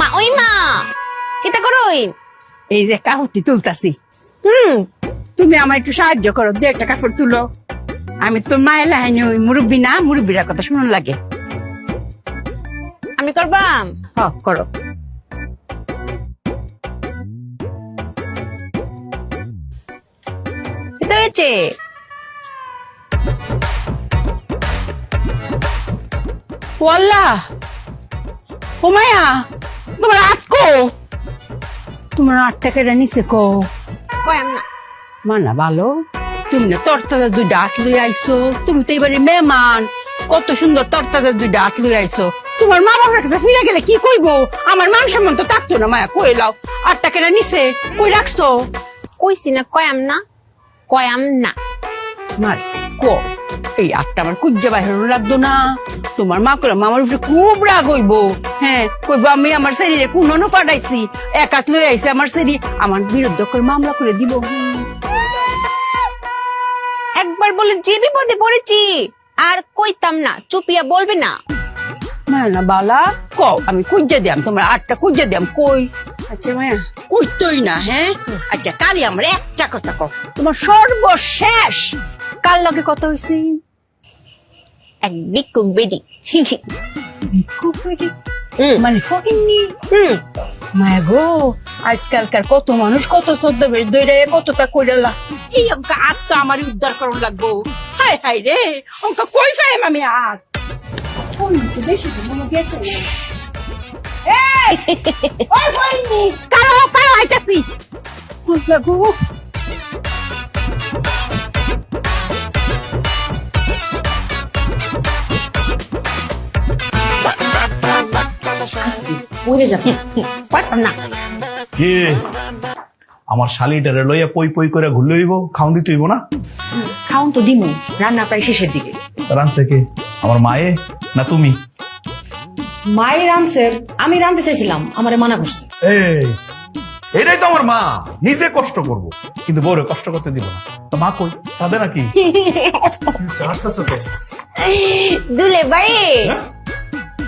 মা ওই মা কিতা করই? এই যে কাপড়টি তুলতাছি, তুমি আমার একটু সাহায্য করো, দু একটা কাপড় তুলো। আমি তো মায়ের লাইনে ওই মুরব্বী না, মুরব্বীর কথা শুনুন লাগে। আমি করবাম। করো। কিতা হয়েছে? ওয়াল্লাহ, ও মায়া, তোমার আটকো, তোমার 8 টাকাটা নিচে কো। কয়াম না। মানা ভালো, তুমি না তরতাজা 2টা হাত লই আইছো, তুমি তো এবারে মেহমান, কত সুন্দর তরতাজা 2টা হাত লই আইছো। তোমার মা বাবার কাছে ফিরে গেলে কি কইবো? আমার মান সম্মান তো থাকতো না। মায়া কই লাও, 8 টাকাটা নিচে কই রাখছো? কইছি না কয়াম না, কয়াম না। মার কো, এই 8টা আমার কুজ্জা বাহির রাখতো না। তোমার মা কইলাম আমার উপরে খুব রাগ হইবো। হ্যাঁ, কইবো আমি আমার শরীরে কোন পাঠাইছি, এক হাত লই আইছে আমার শরীর, আমার বিরুদ্ধে করে মামলা করে দিব। একবার বলে যে বিপদে পড়েছি আর কইতাম না, চুপিয়া বলবে না। মায়া না বালা, কও আমি কুজ্জা দিয়াম, তোমার 8টা কুজ্জা দিয়াম কই? আচ্ছা মায়া কইতই না। হ্যাঁ আচ্ছা, কালি আমার একটা কথা কও, তোমার সর্বশেষ কার লগে কত হইছে? এক ভিক্ষুক বেডি। মানে ফকিন্নি। মায়া গো, আজকালকার কত মানুষ কত ছদ্মবেশ দইরে কতটা কইরালা, এই অঙ্কা আত্মা আমার উদ্ধার করুন লাগবো। হাই হাই রে, অঙ্কা কই পাইম আমি আর বেশি গেছে। কারো কারো আইতাছি লাগবো। পড়ে যাবে, পারতাম না। কি আমার শালিটারে লইয়া পই পই করে ঘুরলে হইব, খাউন দিতে হইব না? খাউন তো দিমু, রান্না প্রায় শেষের দিকে। রানছে কে, আমার মায়ে না তুমি? মায়ের রাঁধছে, আমি রাঁধতে চাইছিলাম, আমারে মানা করছে। এই এটাই তো আমার মা, নিজে কষ্ট করব কিন্তু বউরে কষ্ট করতে দিব না। তো মা কই, সাদে নাকি? হাসতেছে তো। দুলে ভাই, হ্যাঁ?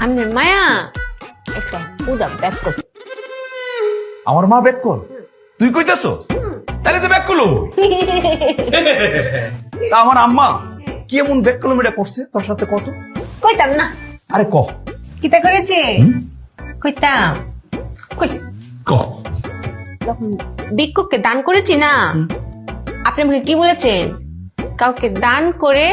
আমি মায়া একটা উদা ব্যাক কর। আমার মা ব্যাক কর, তুই কইতেছ? তাহলে তো ব্যাক করলো। তা আমার আম্মা কি এমন ব্যাক কিলোমিটার করছে তোর সাথে কত? কইতাম না। আরে ক কিতা করেছে? কইতাম ক। তখন ভিক্ষুককে দান করেছি না, আপনি আমাকে কি বলেছেন? কাউকে দান করে